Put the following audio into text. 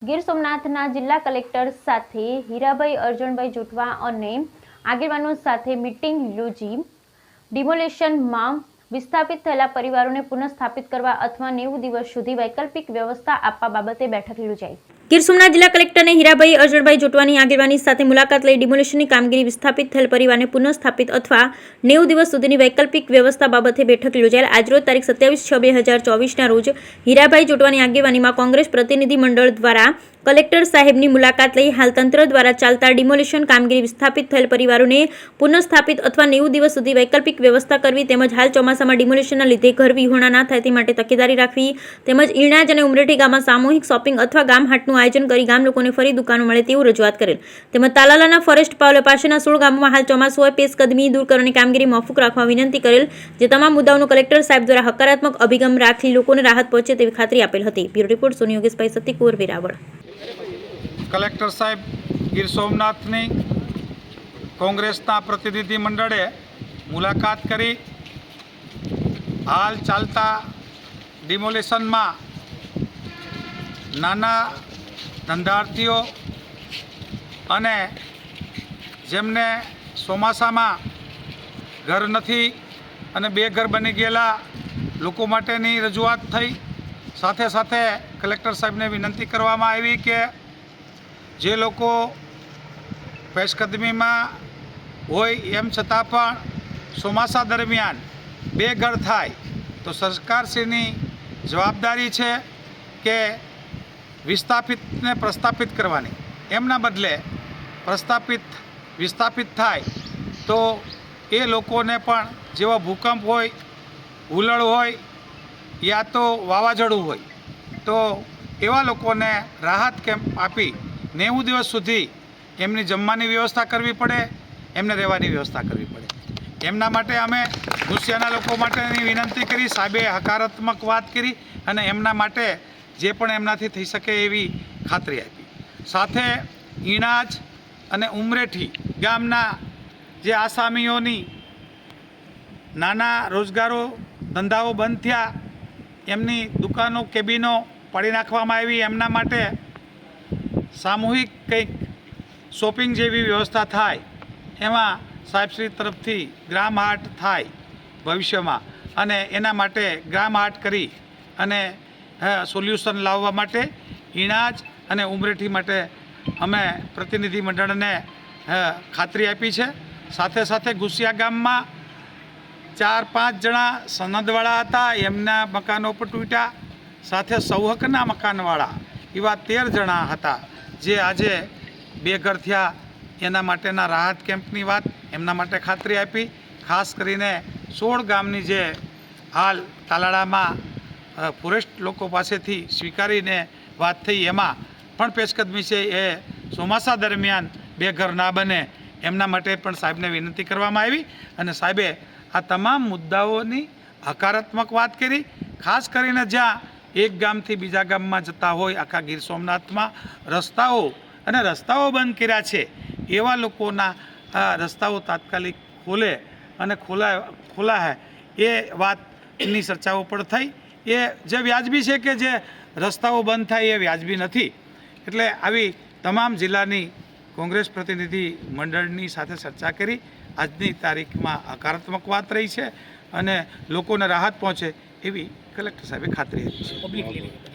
ગીર સોમનાથના જિલ્લા કલેક્ટર સાથે હીરાભાઈ અર્જણભાઈ જોટવા અને આગેવાનો સાથે મીટિંગ યોજી ડિમોલેશનમાં વિસ્થાપિત થયેલા પરિવારોને પુનઃસ્થાપિત કરવા અથવા 90 દિવસ સુધી વૈકલ્પિક વ્યવસ્થા આપવા બાબતે બેઠક યોજાઈ। ગીર સોમનાથ જિલ્લા કલેક્ટરને હીરાભાઈ અર્જણભાઈ જોટવાની આગેવાની સાથે મુલાકાત લઈ ડિમોલેશનની કામગીરી વિસ્થાપિત થયેલ પરિવારને પુનઃસ્થાપિત અથવા 90 દિવસ સુધીની વૈકલ્પિક વ્યવસ્થા બાબતે બેઠક યોજાયેલ। આજરોજ તારીખ 27/6/2024ના રોજ હીરાભાઈ જોટવાની આગેવાનીમાં કોંગ્રેસ પ્રતિનિધિ મંડળ દ્વારા કલેક્ટર સાહેબની મુલાકાત લઈ હાલ તંત્ર દ્વારા ચાલતા ડિમોલેશન કામગીરી વિસ્થાપિત થયેલ પરિવારોને પુનઃસ્થાપિત અથવા 90 દિવસ સુધી વૈકલ્પિક વ્યવસ્થા કરવી તેમજ હાલ ચોમાસામાં ડિમોલેશનના લીધે ઘર વિહોણા ના થાય તે માટે તકેદારી રાખવી તેમજ ઈણાજ અને ઉમરેઠી ગામમાં સામૂહિક શોપિંગ અથવા ગામ હાટનું આયોજન કરી ગામ લોકોને ફરી દુકાનો મળે તેવું રજૂઆત કરેલ તેમજ તાલાલાના ફોરેસ્ટ પાવલે પાસેના 16 ગામોમાં હાલ ચોમાસું હોય પેશકદમી દૂર કરવાની કામગીરી મોકૂફ રાખવા વિનંતી કરેલ જે તમામ મુદ્દાઓનું કલેક્ટર સાહેબ દ્વારા હકારાત્મક અભિગમ રાખી લોકોને રાહત પહોંચે તેવી ખાતરી આપેલ હતી। બ્યુરો રિપોર્ટ સોની યોગેશભાઈ સતીકુંવર વેરાવળ। કલેક્ટર સાહેબ ગીર સોમનાથની કોંગ્રેસના પ્રતિનિધિ મંડળે મુલાકાત કરી હાલ ચાલતા ડિમોલેશનમાં નાના ધંધાર્થીઓ અને જેમને ચોમાસામાં ઘર નથી અને બેઘર બની ગયેલા લોકો માટેની રજૂઆત થઈ। સાથે સાથે કલેક્ટર સાહેબને વિનંતી કરવામાં આવી કે જે લોકો પેશકદમીમાં હોય એમ છતાં પણ ચોમાસા દરમિયાન બેઘર થાય તો સરકારશ્રીની જવાબદારી છે કે વિસ્થાપિતને પ્રસ્થાપિત કરવાની, એમના બદલે વિસ્થાપિત થાય તો એ લોકોને પણ જેવા ભૂકંપ હોય, હુલળ હોય યા તો વાવાઝોડું હોય તો એવા લોકોને રાહત કેમ્પ આપી 90 દિવસ સુધી એમની જમવાની વ્યવસ્થા કરવી પડે, એમને રહેવાની વ્યવસ્થા કરવી પડે। એમના માટે અમે ગુસ્સાના લોકો માટેની વિનંતી કરી, સાહેબે હકારાત્મક વાત કરી અને એમના માટે જે પણ એમનાથી થઈ શકે એવી ખાતરી આપી। સાથે ઈણાજ અને ઉમરેઠી ગામના જે આસામીઓની નાના રોજગારો ધંધાઓ બંધ થયા, એમની દુકાનો કેબિનો પાડી નાખવામાં આવી, એમના માટે સામૂહિક કંઈક શોપિંગ જેવી વ્યવસ્થા થાય એમાં સાહેબશ્રી તરફથી ગ્રામ હાટ થાય ભવિષ્યમાં અને એના માટે ગ્રામ હાટ કરી અને સોલ્યુશન લાવવા માટે ઈણાજ અને ઉમરેઠી માટે અમે પ્રતિનિધિ મંડળને ખાતરી આપી છે। સાથે સાથે ગુસિયા ગામમાં 4-5 જણા સનદવાળા હતા, એમના મકાનો પર તૂટ્યા, સાથે સૌહકના મકાનવાળા એવા 13 જણા હતા જે આજે બેઘર થયા। એના માટેના રાહત કેમ્પની વાત એમના માટે ખાતરી આપી। ખાસ કરીને 16 ગામની જે હાલ તાલાળામાં ફોરેસ્ટ લોકો પાસેથી સ્વીકારીને વાત થઈ એમાં પણ પેશકદમી છે એ ચોમાસા દરમિયાન બેઘર ના બને એમના માટે પણ સાહેબને વિનંતી કરવામાં આવી અને સાહેબે આ તમામ મુદ્દાઓની હકારાત્મક વાત કરી। ખાસ કરીને જ્યાં એક ગામથી બીજા ગામમાં જતા હોય આખા ગીર સોમનાથમાં રસ્તાઓ બંધ કર્યા છે એવા લોકોના રસ્તાઓ તાત્કાલિક ખોલે અને ખોલાય એ વાતની ચર્ચાઓ પણ થઈ। એ જે વ્યાજબી છે કે જે રસ્તાઓ બંધ થાય એ વ્યાજબી નથી, એટલે આવી તમામ જિલ્લાની કોંગ્રેસ પ્રતિનિધિ મંડળની સાથે ચર્ચા કરી આજની તારીખમાં હકારાત્મક વાત રહી છે અને લોકોને રાહત પહોંચે એવી કલેક્ટર સાહેબે ખાતરી આપી છે।